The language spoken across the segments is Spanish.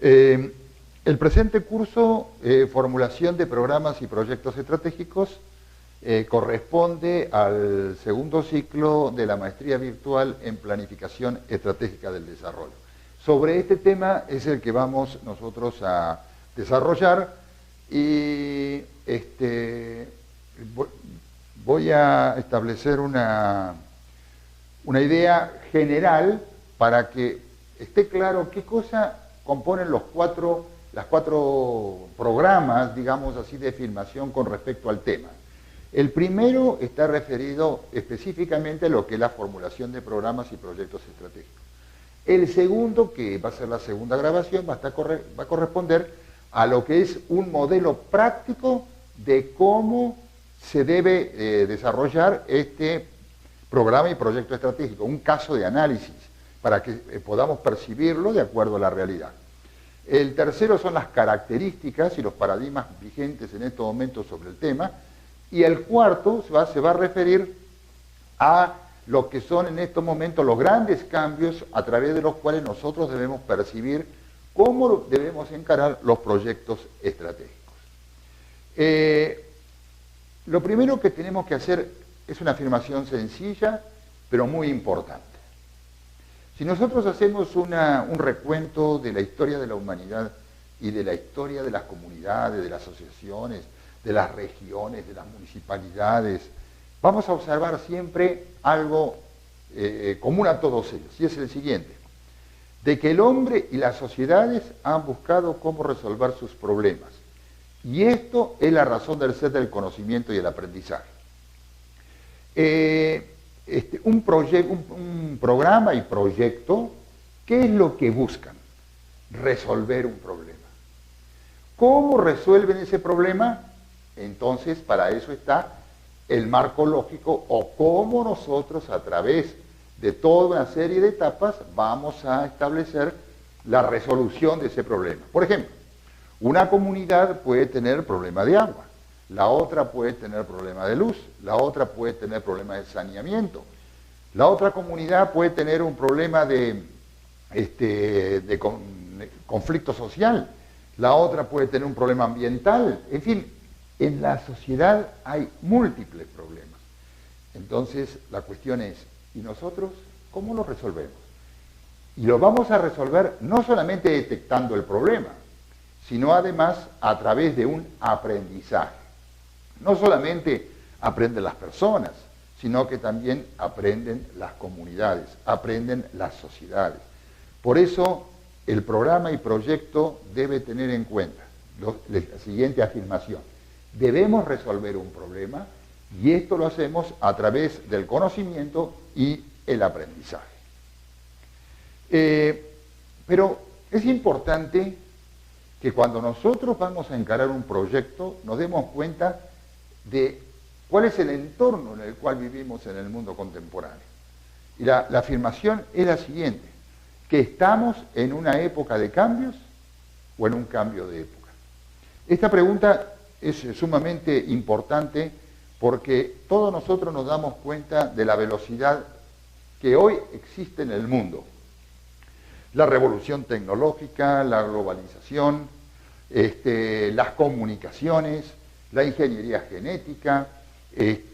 Eh, el presente curso, formulación de programas y proyectos estratégicos, corresponde al segundo ciclo de la maestría virtual en planificación estratégica del desarrollo. Sobre este tema es el que vamos nosotros a desarrollar y voy a establecer una idea general para que esté claro qué cosa componen las cuatro programas, digamos así, de filmación con respecto al tema. El primero está referido específicamente a lo que es la formulación de programas y proyectos estratégicos. El segundo, que va a ser la segunda grabación, va a corresponder a lo que es un modelo práctico de cómo se debe desarrollar este programa y proyecto estratégico, un caso de análisis, para que podamos percibirlo de acuerdo a la realidad. El tercero son las características y los paradigmas vigentes en estos momentos sobre el tema, y el cuarto se va a referir a lo que son en estos momentos los grandes cambios a través de los cuales nosotros debemos percibir cómo debemos encarar los proyectos estratégicos. Lo primero que tenemos que hacer es una afirmación sencilla, pero muy importante. Si nosotros hacemos un recuento de la historia de la humanidad y de la historia de las comunidades, de las asociaciones, de las regiones, de las municipalidades, vamos a observar siempre algo común a todos ellos, y es el siguiente: de que el hombre y las sociedades han buscado cómo resolver sus problemas. Y esto es la razón del ser del conocimiento y el aprendizaje. Un programa y proyecto, ¿qué es lo que buscan? Resolver un problema. ¿Cómo resuelven ese problema? Entonces, para eso está el marco lógico, o cómo nosotros, a través de toda una serie de etapas, vamos a establecer la resolución de ese problema. Por ejemplo, una comunidad puede tener problema de agua, la otra puede tener problema de luz, la otra puede tener problema de saneamiento, la otra comunidad puede tener un problema de conflicto social, la otra puede tener un problema ambiental. En fin, en la sociedad hay múltiples problemas. Entonces, la cuestión es, ¿y nosotros cómo lo resolvemos? Y lo vamos a resolver no solamente detectando el problema, sino además a través de un aprendizaje. No solamente aprenden las personas, sino que también aprenden las comunidades, aprenden las sociedades. Por eso, el programa y proyecto debe tener en cuenta la siguiente afirmación: debemos resolver un problema, y esto lo hacemos a través del conocimiento y el aprendizaje. Pero es importante que cuando nosotros vamos a encarar un proyecto nos demos cuenta de cuál es el entorno en el cual vivimos en el mundo contemporáneo. Y la afirmación es la siguiente: que estamos en una época de cambios o en un cambio de época. Esta pregunta es sumamente importante porque todos nosotros nos damos cuenta de la velocidad que hoy existe en el mundo. La revolución tecnológica, la globalización, las comunicaciones, la ingeniería genética,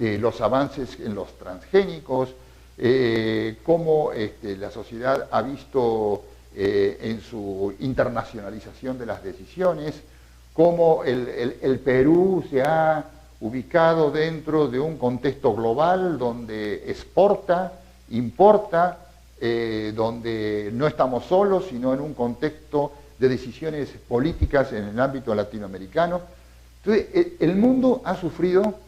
los avances en los transgénicos, cómo la sociedad ha visto en su internacionalización de las decisiones, cómo el Perú se ha ubicado dentro de un contexto global donde exporta, importa, donde no estamos solos, sino en un contexto de decisiones políticas en el ámbito latinoamericano. Entonces, el mundo ha sufrido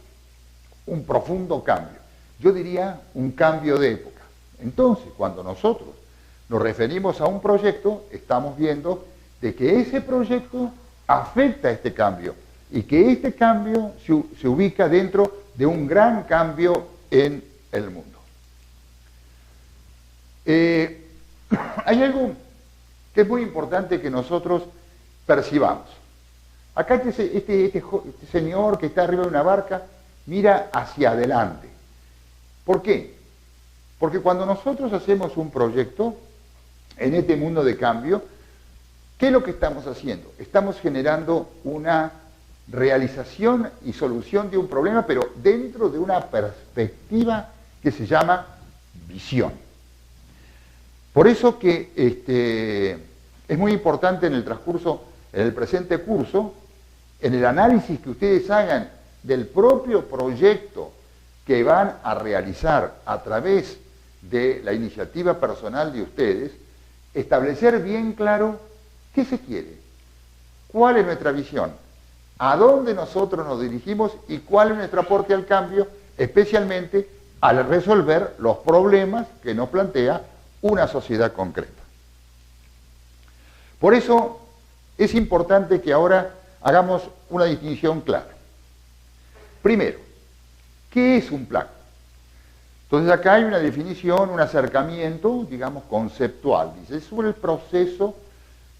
un profundo cambio, yo diría un cambio de época. Entonces, cuando nosotros nos referimos a un proyecto, estamos viendo de que ese proyecto afecta a este cambio y que este cambio se ubica dentro de un gran cambio en el mundo. Hay algo que es muy importante que nosotros percibamos. Acá este señor que está arriba de una barca mira hacia adelante. ¿Por qué? Porque cuando nosotros hacemos un proyecto en este mundo de cambio, ¿Qué es lo que estamos haciendo? Estamos generando una realización y solución de un problema, pero dentro de una perspectiva que se llama visión. Por eso que es muy importante en el transcurso, en el presente curso, en el análisis que ustedes hagan del propio proyecto que van a realizar a través de la iniciativa personal de ustedes, establecer bien claro qué se quiere, cuál es nuestra visión, a dónde nosotros nos dirigimos y cuál es nuestro aporte al cambio, especialmente al resolver los problemas que nos plantea una sociedad concreta. Por eso es importante que ahora hagamos una distinción clara. Primero, ¿qué es un plan? Entonces acá hay una definición, un acercamiento, digamos, conceptual. Dice, es el proceso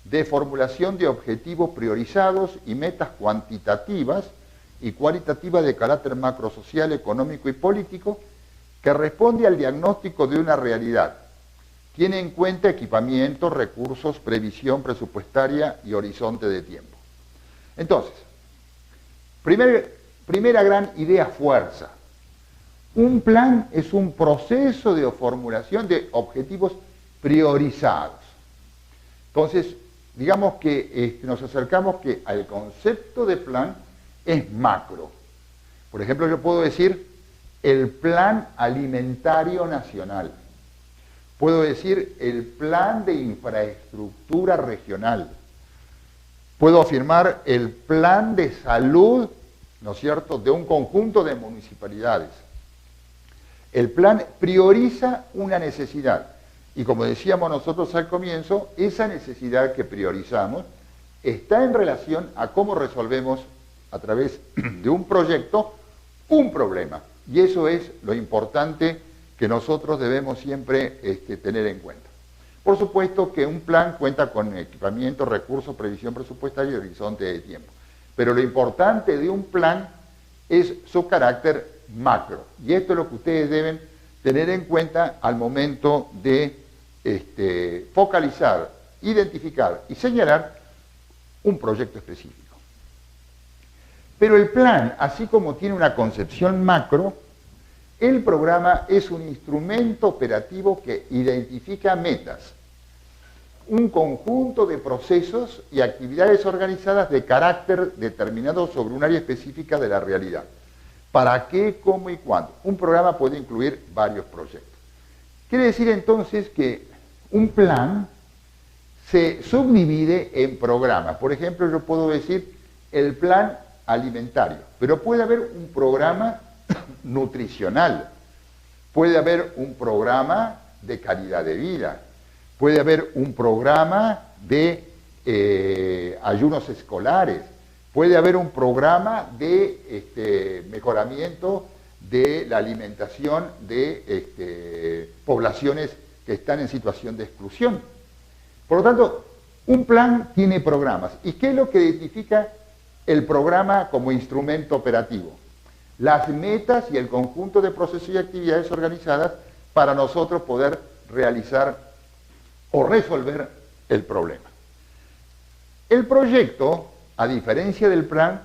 de formulación de objetivos priorizados y metas cuantitativas y cualitativas de carácter macrosocial, económico y político que responde al diagnóstico de una realidad. Tiene en cuenta equipamiento, recursos, previsión presupuestaria y horizonte de tiempo. Entonces, primera gran idea fuerza. Un plan es un proceso de formulación de objetivos priorizados. Entonces, digamos que nos acercamos que al concepto de plan es macro. Por ejemplo, yo puedo decir el Plan Alimentario Nacional. Puedo decir el Plan de Infraestructura Regional. Puedo afirmar el Plan de Salud, ¿no es cierto?, de un conjunto de municipalidades. El plan prioriza una necesidad. Y como decíamos nosotros al comienzo, esa necesidad que priorizamos está en relación a cómo resolvemos a través de un proyecto un problema. Y eso es lo importante que nosotros debemos siempre tener en cuenta. Por supuesto que un plan cuenta con equipamiento, recursos, previsión presupuestaria y horizonte de tiempo. Pero lo importante de un plan es su carácter macro. Y esto es lo que ustedes deben tener en cuenta al momento de focalizar, identificar y señalar un proyecto específico. Pero el plan, así como tiene una concepción macro, el programa es un instrumento operativo que identifica metas, un conjunto de procesos y actividades organizadas de carácter determinado sobre un área específica de la realidad. ¿Para qué, cómo y cuándo? Un programa puede incluir varios proyectos. Quiere decir entonces que un plan se subdivide en programas. Por ejemplo, yo puedo decir el plan alimentario, pero puede haber un programa nutricional, puede haber un programa de calidad de vida, puede haber un programa de ayunos escolares, puede haber un programa de mejoramiento de la alimentación de poblaciones que están en situación de exclusión. Por lo tanto, un plan tiene programas. ¿Y qué es lo que identifica el programa como instrumento operativo? Las metas y el conjunto de procesos y actividades organizadas para nosotros poder realizar o resolver el problema. El proyecto, a diferencia del plan,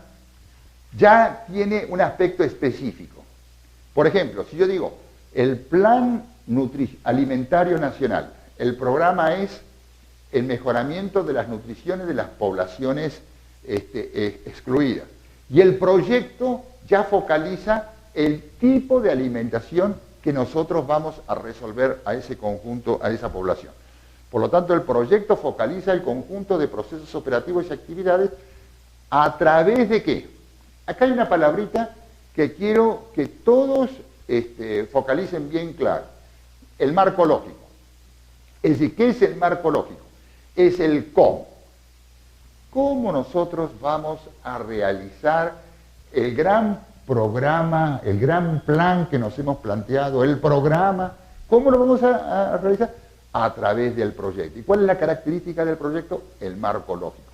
ya tiene un aspecto específico. Por ejemplo, si yo digo el Plan Alimentario Nacional, el programa es el mejoramiento de las nutriciones de las poblaciones excluidas. Y el proyecto ya focaliza el tipo de alimentación que nosotros vamos a resolver a ese conjunto, a esa población. Por lo tanto, el proyecto focaliza el conjunto de procesos operativos y actividades a través de ¿qué? Acá hay una palabrita que quiero que todos focalicen bien claro. El marco lógico. Es decir, ¿qué es el marco lógico? Es el cómo. ¿Cómo nosotros vamos a realizar el gran programa, el gran plan que nos hemos planteado, el programa? ¿Cómo lo vamos a realizar? A través del proyecto. ¿Y cuál es la característica del proyecto? El marco lógico.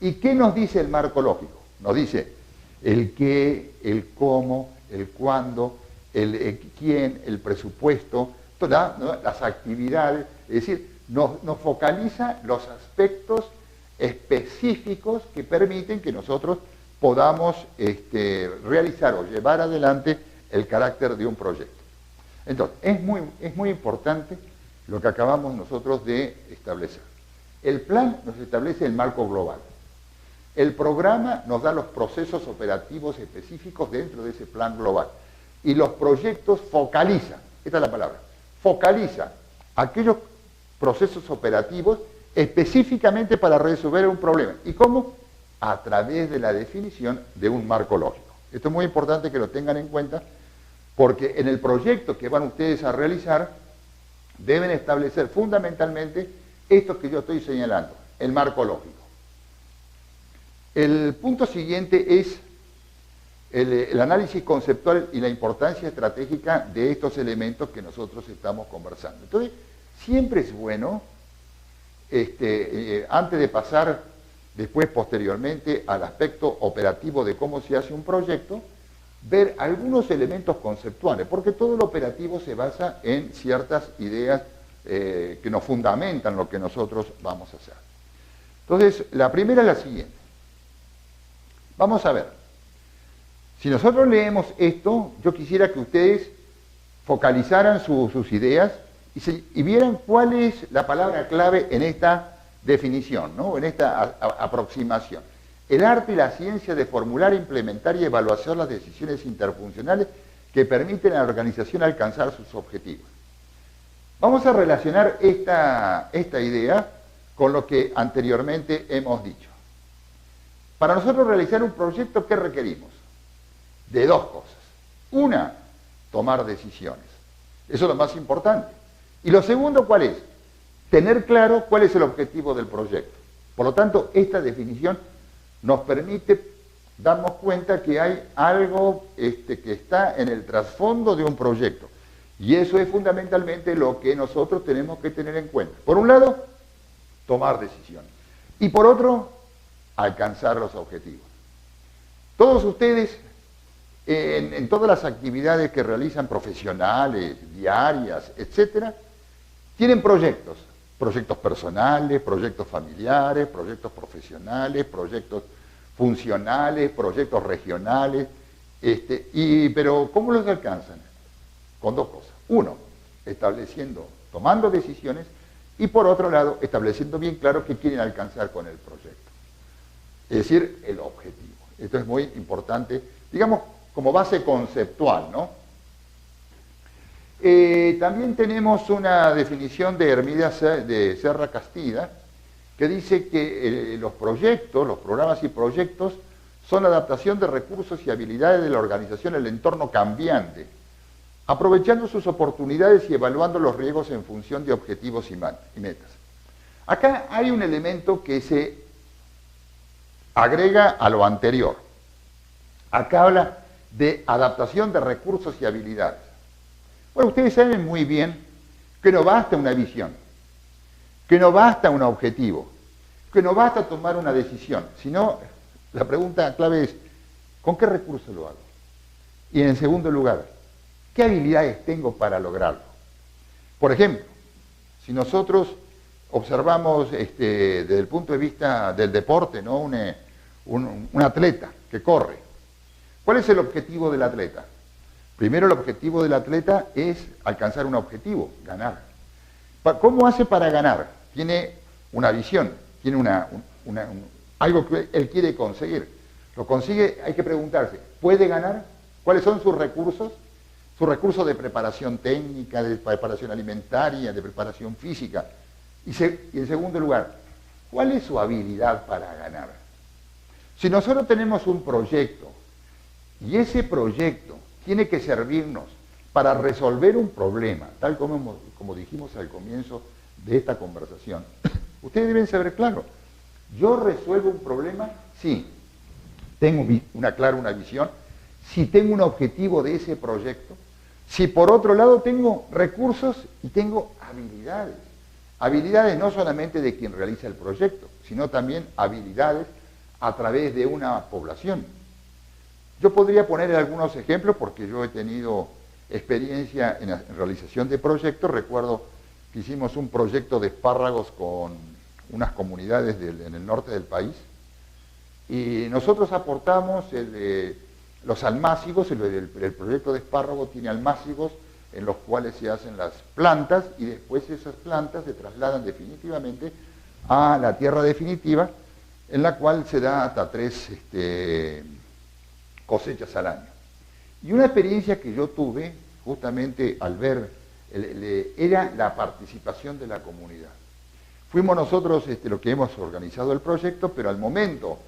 ¿Y qué nos dice el marco lógico? Nos dice el qué, el cómo, el cuándo, el quién, el presupuesto, todas, ¿no?, las actividades. Es decir, nos focaliza los aspectos específicos que permiten que nosotros podamos realizar o llevar adelante el carácter de un proyecto. Entonces, es muy importante lo que acabamos nosotros de establecer. El plan nos establece el marco global. El programa nos da los procesos operativos específicos dentro de ese plan global. Y los proyectos focalizan, esta es la palabra, focaliza aquellos procesos operativos específicamente para resolver un problema. ¿Y cómo? A través de la definición de un marco lógico. Esto es muy importante que lo tengan en cuenta, porque en el proyecto que van ustedes a realizar, deben establecer fundamentalmente esto que yo estoy señalando, el marco lógico. El punto siguiente es el análisis conceptual y la importancia estratégica de estos elementos que nosotros estamos conversando. Entonces, siempre es bueno, antes de pasar después, posteriormente, al aspecto operativo de cómo se hace un proyecto, ver algunos elementos conceptuales, porque todo lo operativo se basa en ciertas ideas que nos fundamentan lo que nosotros vamos a hacer. Entonces, la primera es la siguiente. Vamos a ver. Si nosotros leemos esto, yo quisiera que ustedes focalizaran sus ideas y vieran cuál es la palabra clave en esta definición, ¿no? En esta aproximación. El arte y la ciencia de formular, implementar y evaluar las decisiones interfuncionales que permiten a la organización alcanzar sus objetivos. Vamos a relacionar esta idea con lo que anteriormente hemos dicho. Para nosotros realizar un proyecto, ¿qué requerimos? De dos cosas. Una, tomar decisiones. Eso es lo más importante. Y lo segundo, ¿cuál es? Tener claro cuál es el objetivo del proyecto. Por lo tanto, esta definición nos permite darnos cuenta que hay algo que está en el trasfondo de un proyecto. Y eso es fundamentalmente lo que nosotros tenemos que tener en cuenta. Por un lado, tomar decisiones. Y por otro, alcanzar los objetivos. Todos ustedes, en todas las actividades que realizan profesionales, diarias, etcétera, tienen proyectos. Proyectos personales, proyectos familiares, proyectos profesionales, proyectos funcionales, proyectos regionales. Pero ¿cómo los alcanzan? Con dos cosas. Uno, tomando decisiones, y por otro lado, estableciendo bien claro qué quieren alcanzar con el proyecto. Es decir, el objetivo. Esto es muy importante, digamos, como base conceptual, ¿no? También tenemos una definición de Hermídas de Serra Castida, que dice que los proyectos, los programas y proyectos, son la adaptación de recursos y habilidades de la organización al entorno cambiante, aprovechando sus oportunidades y evaluando los riesgos en función de objetivos y metas. Acá hay un elemento que se agrega a lo anterior. Acá habla de adaptación de recursos y habilidades. Bueno, ustedes saben muy bien que no basta una visión, que no basta un objetivo, que no basta tomar una decisión, sino la pregunta clave es, ¿con qué recursos lo hago? Y en segundo lugar, ¿qué habilidades tengo para lograrlo? Por ejemplo, si nosotros observamos desde el punto de vista del deporte, ¿no? Un atleta que corre, ¿cuál es el objetivo del atleta? Primero, el objetivo del atleta es alcanzar un objetivo, ganar. ¿Cómo hace para ganar? Tiene una visión, tiene algo que él quiere conseguir. Lo consigue, hay que preguntarse, ¿puede ganar? ¿Cuáles son sus recursos? Sus recursos de preparación técnica, de preparación alimentaria, de preparación física. Y en segundo lugar, ¿cuál es su habilidad para ganar? Si nosotros tenemos un proyecto y ese proyecto tiene que servirnos para resolver un problema, tal como dijimos al comienzo de esta conversación, ustedes deben saber claro, yo resuelvo un problema, sí, tengo una visión, si tengo un objetivo de ese proyecto, si por otro lado tengo recursos y tengo habilidades. Habilidades no solamente de quien realiza el proyecto, sino también habilidades a través de una población. Yo podría poner algunos ejemplos porque yo he tenido experiencia en la realización de proyectos. Recuerdo que hicimos un proyecto de espárragos con unas comunidades en el norte del país, y nosotros aportamos los almácigos, el proyecto de espárrago tiene almácigos en los cuales se hacen las plantas y después esas plantas se trasladan definitivamente a la tierra definitiva, en la cual se da hasta 3 cosechas al año. Y una experiencia que yo tuve, justamente al ver, era la participación de la comunidad. Fuimos nosotros los que hemos organizado el proyecto, pero al momento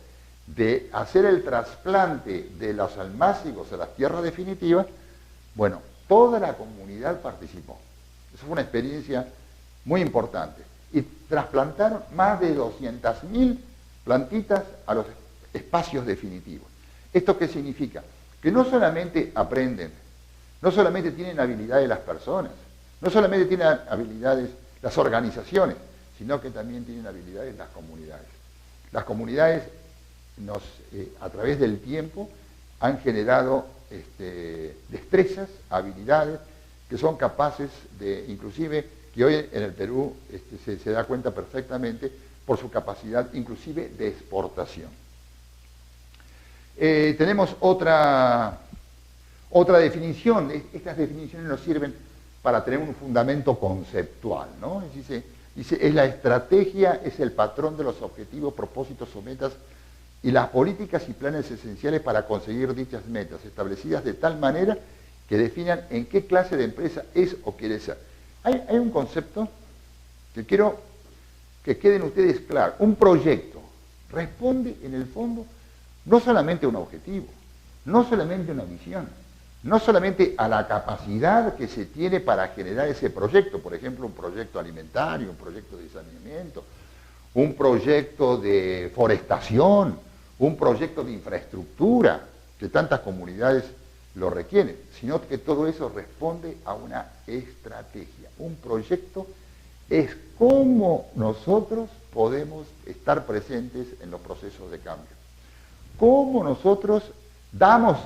de hacer el trasplante de los almácigos a la tierra definitiva, bueno, toda la comunidad participó. Eso fue una experiencia muy importante. Y trasplantaron más de 200.000 plantitas a los espacios definitivos. ¿Esto qué significa? Que no solamente aprenden, no solamente tienen habilidades las personas, no solamente tienen habilidades las organizaciones, sino que también tienen habilidades las comunidades. Las comunidades a través del tiempo han generado destrezas, habilidades que son capaces de, inclusive, que hoy en el Perú se da cuenta perfectamente por su capacidad inclusive de exportación. Tenemos otra definición. Estas definiciones nos sirven para tener un fundamento conceptual, ¿no? Dice, es la estrategia, es el patrón de los objetivos, propósitos o metas y las políticas y planes esenciales para conseguir dichas metas, establecidas de tal manera que definan en qué clase de empresa es o quiere ser. Hay un concepto que quiero que queden ustedes claros. Un proyecto responde, en el fondo, no solamente a un objetivo, no solamente a una visión, no solamente a la capacidad que se tiene para generar ese proyecto, por ejemplo, un proyecto alimentario, un proyecto de saneamiento, un proyecto de forestación, un proyecto de infraestructura, que tantas comunidades lo requieren, sino que todo eso responde a una estrategia. Un proyecto es cómo nosotros podemos estar presentes en los procesos de cambio. Cómo nosotros damos,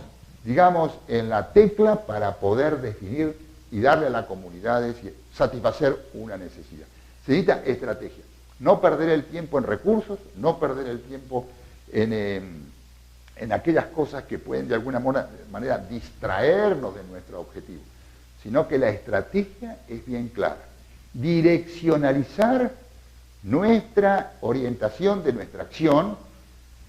digamos, en la tecla para poder definir y darle a las comunidades y satisfacer una necesidad. Se necesita estrategia. No perder el tiempo en recursos, no perder el tiempo en aquellas cosas que pueden de alguna manera distraernos de nuestro objetivo, sino que la estrategia es bien clara. Direccionalizar nuestra orientación de nuestra acción,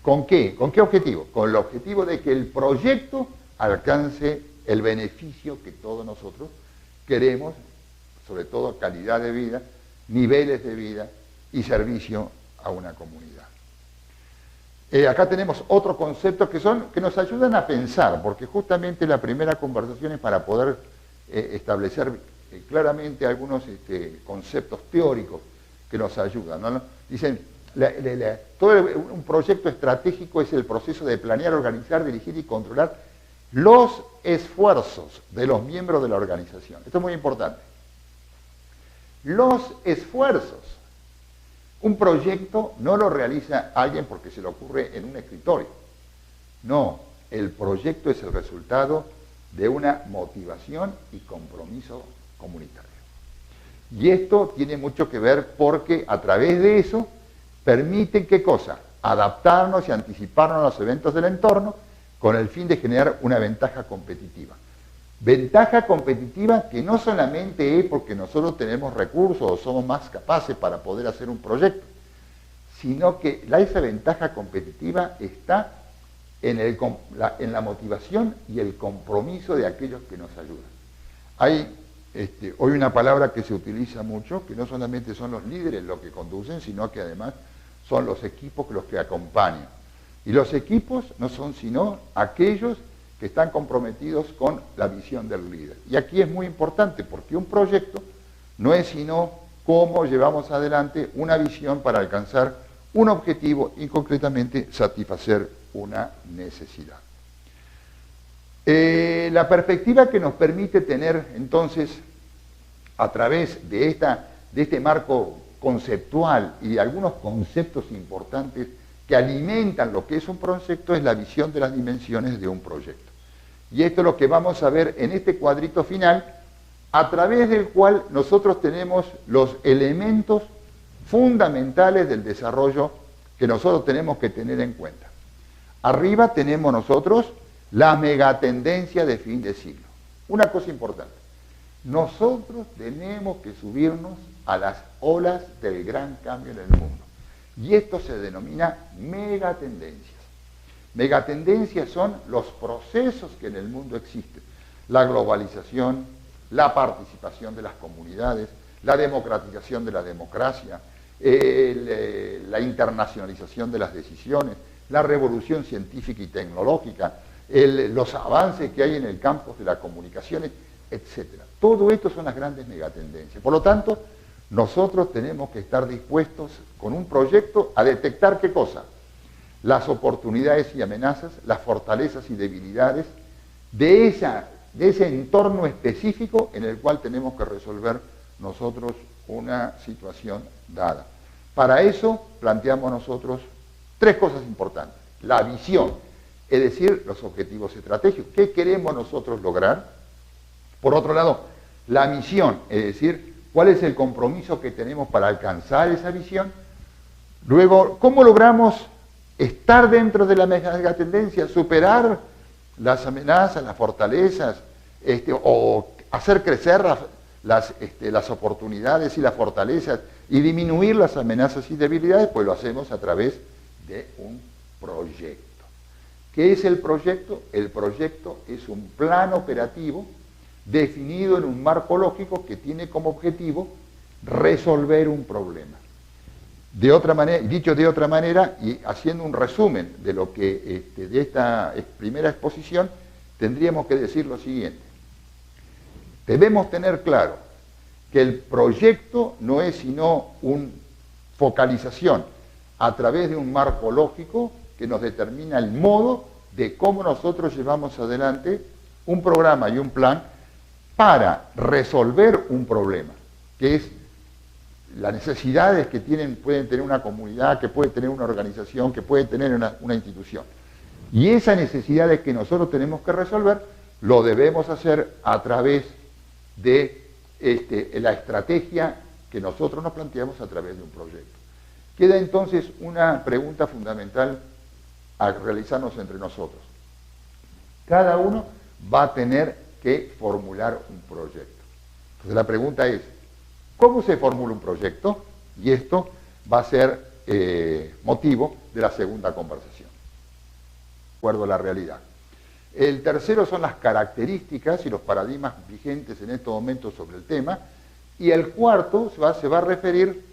¿con qué? ¿Con qué objetivo? Con el objetivo de que el proyecto alcance el beneficio que todos nosotros queremos, sobre todo calidad de vida, niveles de vida y servicio a una comunidad. Acá tenemos otro concepto que nos ayudan a pensar, porque justamente la primera conversación es para poder establecer claramente algunos conceptos teóricos que nos ayudan, ¿no? Dicen, un proyecto estratégico es el proceso de planear, organizar, dirigir y controlar los esfuerzos de los miembros de la organización. Esto es muy importante. Los esfuerzos. Un proyecto no lo realiza alguien porque se le ocurre en un escritorio. No, el proyecto es el resultado de una motivación y compromiso comunitario. Y esto tiene mucho que ver porque a través de eso permiten, ¿qué cosa? Adaptarnos y anticiparnos a los eventos del entorno con el fin de generar una ventaja competitiva. Ventaja competitiva que no solamente es porque nosotros tenemos recursos o somos más capaces para poder hacer un proyecto, sino que esa ventaja competitiva está en la motivación y el compromiso de aquellos que nos ayudan. Hay hoy una palabra que se utiliza mucho, que no solamente son los líderes los que conducen, sino que además son los equipos los que acompañan. Y los equipos no son sino aquellos que están comprometidos con la visión del líder. Y aquí es muy importante porque un proyecto no es sino cómo llevamos adelante una visión para alcanzar un objetivo y concretamente satisfacer una necesidad. La perspectiva que nos permite tener entonces a través de este marco conceptual y de algunos conceptos importantes que alimentan lo que es un proyecto es la visión de las dimensiones de un proyecto. Y esto es lo que vamos a ver en este cuadrito final, a través del cual nosotros tenemos los elementos fundamentales del desarrollo que nosotros tenemos que tener en cuenta. Arriba tenemos nosotros la megatendencia de fin de siglo. Una cosa importante, nosotros tenemos que subirnos a las olas del gran cambio en el mundo. Y esto se denomina megatendencias. Megatendencias son los procesos que en el mundo existen. La globalización, la participación de las comunidades, la democratización de la democracia, la internacionalización de las decisiones, la revolución científica y tecnológica, los avances que hay en el campo de las comunicaciones, etc. Todo esto son las grandes megatendencias. Por lo tanto, nosotros tenemos que estar dispuestos con un proyecto a detectar ¿qué cosa? Las oportunidades y amenazas, las fortalezas y debilidades de ese entorno específico en el cual tenemos que resolver nosotros una situación dada. Para eso planteamos nosotros tres cosas importantes. La visión, es decir, los objetivos estratégicos. ¿Qué queremos nosotros lograr? Por otro lado, la misión, es decir, cuál es el compromiso que tenemos para alcanzar esa visión. Luego, ¿cómo logramos estar dentro de la megatendencia, superar las amenazas, las fortalezas, o hacer crecer las oportunidades y las fortalezas y disminuir las amenazas y debilidades? Pues lo hacemos a través de un proyecto. ¿Qué es el proyecto? El proyecto es un plan operativo definido en un marco lógico que tiene como objetivo resolver un problema. De otra manera, dicho de otra manera, y haciendo un resumen de lo que de esta primera exposición, tendríamos que decir lo siguiente. Debemos tener claro que el proyecto no es sino una focalización a través de un marco lógico que nos determina el modo de cómo nosotros llevamos adelante un programa y un plan para resolver un problema, que es las necesidades que pueden tener una comunidad, que puede tener una organización, que puede tener una institución. Y esas necesidades que nosotros tenemos que resolver, lo debemos hacer a través de la estrategia que nosotros nos planteamos a través de un proyecto. Queda entonces una pregunta fundamental a realizarnos entre nosotros. Cada uno va a tener que formular un proyecto. Entonces la pregunta es, ¿cómo se formula un proyecto? Y esto va a ser motivo de la segunda conversación, de acuerdo a la realidad. El tercero son las características y los paradigmas vigentes en estos momentos sobre el tema. Y el cuarto se va a referir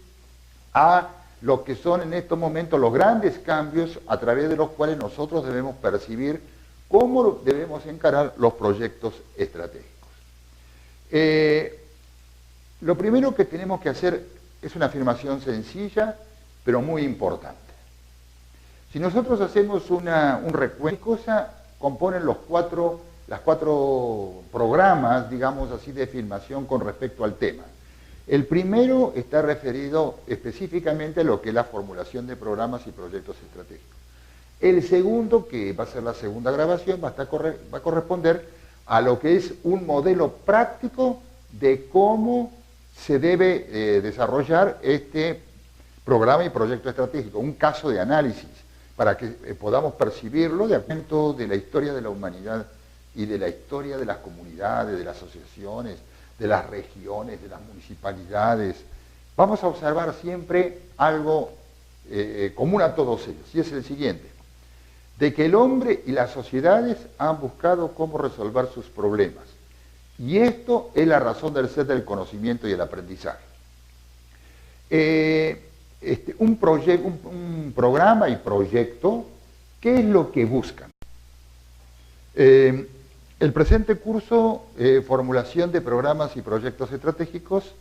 a lo que son en estos momentos los grandes cambios a través de los cuales nosotros debemos percibir cómo debemos encarar los proyectos estratégicos. Lo primero que tenemos que hacer es una afirmación sencilla, pero muy importante. Si nosotros hacemos un recuento, ¿qué cosa componen las cuatro programas, digamos así, de filmación con respecto al tema? El primero está referido específicamente a lo que es la formulación de programas y proyectos estratégicos. El segundo, que va a ser la segunda grabación, va a corresponder a lo que es un modelo práctico de cómo se debe desarrollar este programa y proyecto estratégico, un caso de análisis, para que podamos percibirlo de acuerdo de la historia de la humanidad y de la historia de las comunidades, de las asociaciones, de las regiones, de las municipalidades. Vamos a observar siempre algo común a todos ellos, y es el siguiente: de que el hombre y las sociedades han buscado cómo resolver sus problemas. Y esto es la razón del ser del conocimiento y el aprendizaje. Un programa y proyecto, ¿qué es lo que buscan? El presente curso, formulación de programas y proyectos estratégicos,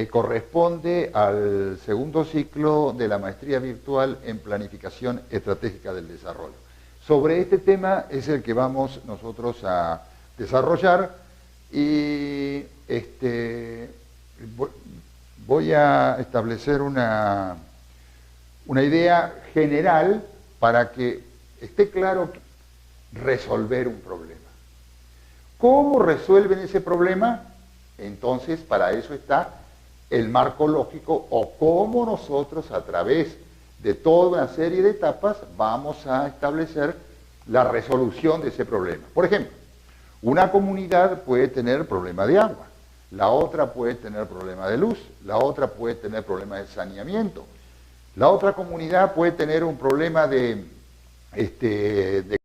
corresponde al segundo ciclo de la maestría virtual en planificación estratégica del desarrollo. Sobre este tema es el que vamos nosotros a desarrollar y voy a establecer una idea general para que esté claro resolver un problema. ¿Cómo resuelven ese problema? Entonces, para eso está el marco lógico o cómo nosotros a través de toda una serie de etapas vamos a establecer la resolución de ese problema. Por ejemplo, una comunidad puede tener problema de agua, la otra puede tener problema de luz, la otra puede tener problema de saneamiento, la otra comunidad puede tener un problema de